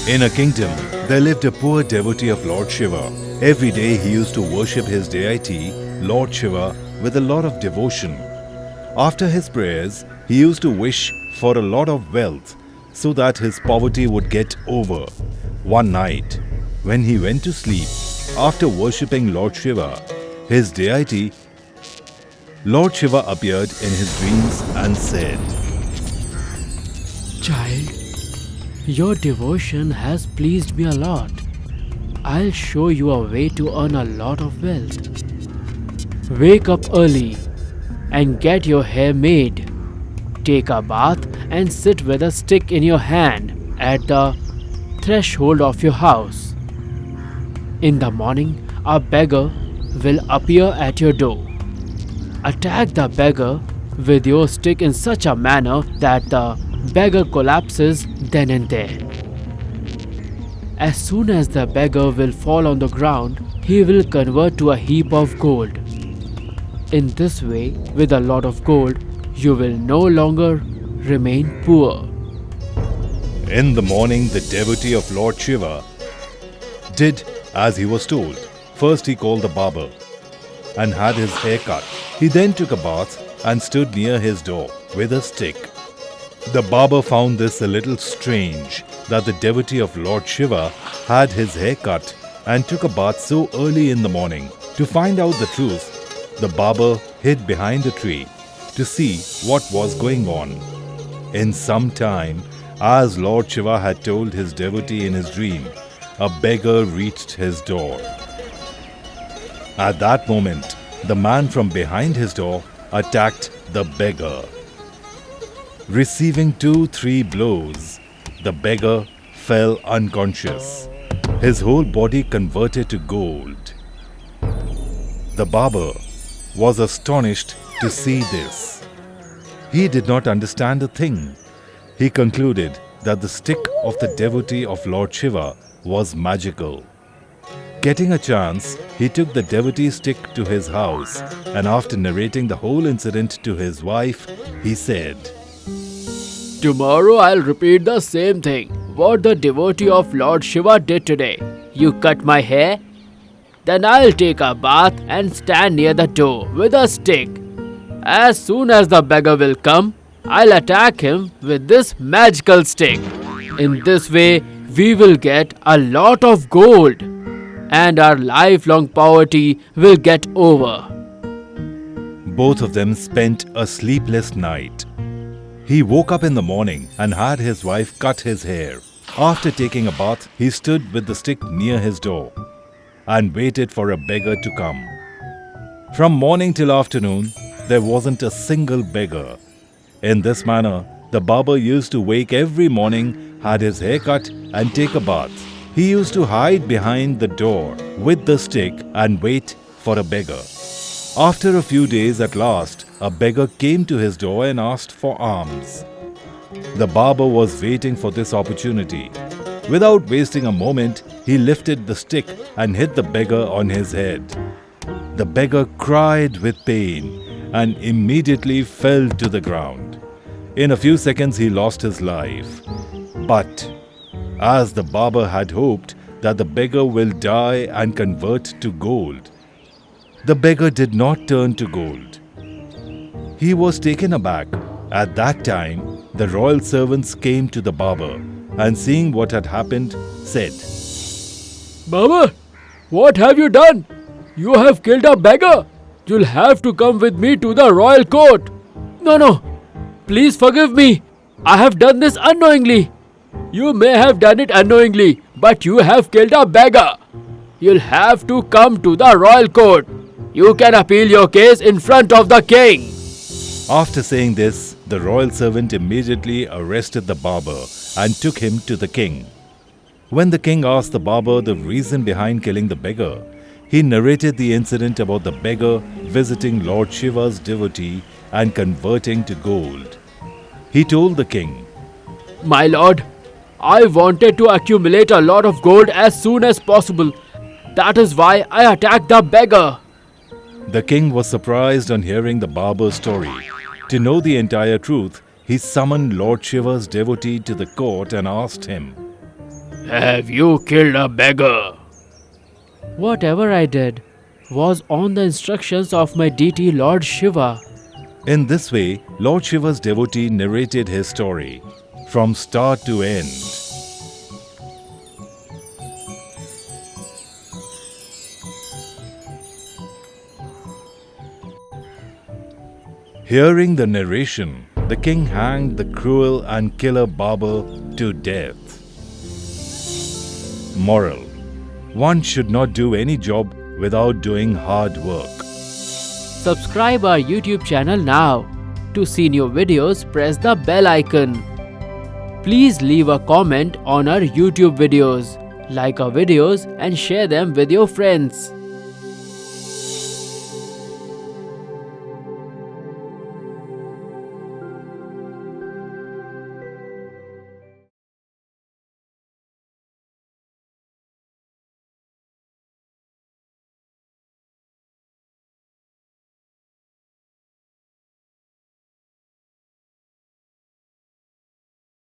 In a kingdom, there lived a poor devotee of Lord Shiva. Every day he used to worship his deity, Lord Shiva, with a lot of devotion. After his prayers, he used to wish for a lot of wealth so that his poverty would get over. One night, when he went to sleep, after worshipping Lord Shiva, his deity, Lord Shiva appeared in his dreams and said, Child, your devotion has pleased me a lot. I'll show you a way to earn a lot of wealth. Wake up early and get your hair made. Take a bath and sit with a stick in your hand at the threshold of your house. In the morning, a beggar will appear at your door. Attack the beggar with your stick in such a manner that the beggar collapses then and there. As soon as the beggar will fall on the ground, he will convert to a heap of gold. In this way, with a lot of gold, you will no longer remain poor. In the morning, the devotee of Lord Shiva did as he was told. First, he called the barber and had his hair cut. He then took a bath and stood near his door with a stick. The barber found this a little strange, that the devotee of Lord Shiva had his hair cut and took a bath so early in the morning. To find out the truth, the barber hid behind a tree to see what was going on. In some time, as Lord Shiva had told his devotee in his dream, a beggar reached his door. At that moment, the man from behind his door attacked the beggar. Receiving 2-3 blows, the beggar fell unconscious. His whole body converted to gold. The barber was astonished to see this. He did not understand a thing. He concluded that the stick of the devotee of Lord Shiva was magical. Getting a chance, he took the devotee's stick to his house, and after narrating the whole incident to his wife, he said, Tomorrow I'll repeat the same thing. What the devotee of Lord Shiva did today. You cut my hair? Then I'll take a bath and stand near the door with a stick. As soon as the beggar will come, I'll attack him with this magical stick. In this way, we will get a lot of gold and our lifelong poverty will get over. Both of them spent a sleepless night. He woke up in the morning and had his wife cut his hair. After taking a bath, he stood with the stick near his door and waited for a beggar to come. From morning till afternoon, there wasn't a single beggar. In this manner, the barber used to wake every morning, had his hair cut and take a bath. He used to hide behind the door with the stick and wait for a beggar. After a few days, at last, a beggar came to his door and asked for alms. The barber was waiting for this opportunity. Without wasting a moment, he lifted the stick and hit the beggar on his head. The beggar cried with pain and immediately fell to the ground. In a few seconds, he lost his life. But as the barber had hoped that the beggar will die and convert to gold, the beggar did not turn to gold. He was taken aback. At that time, the royal servants came to the barber and, seeing what had happened, said, Barber, what have you done? You have killed a beggar. You'll have to come with me to the royal court. No, please forgive me. I have done this unknowingly. You may have done it unknowingly, but you have killed a beggar. You'll have to come to the royal court. You can appeal your case in front of the king. After saying this, the royal servant immediately arrested the barber and took him to the king. When the king asked the barber the reason behind killing the beggar, he narrated the incident about the beggar visiting Lord Shiva's devotee and converting to gold. He told the king, My lord, I wanted to accumulate a lot of gold as soon as possible. That is why I attacked the beggar. The king was surprised on hearing the barber's story. To know the entire truth, he summoned Lord Shiva's devotee to the court and asked him, Have you killed a beggar? Whatever I did was on the instructions of my deity Lord Shiva. In this way, Lord Shiva's devotee narrated his story from start to end. Hearing the narration, the king hanged the cruel and killer barber to death. Moral: one should not do any job without doing hard work. Subscribe our YouTube channel now. To see new videos, press the bell icon. Please leave a comment on our YouTube videos, like our videos and share them with your friends.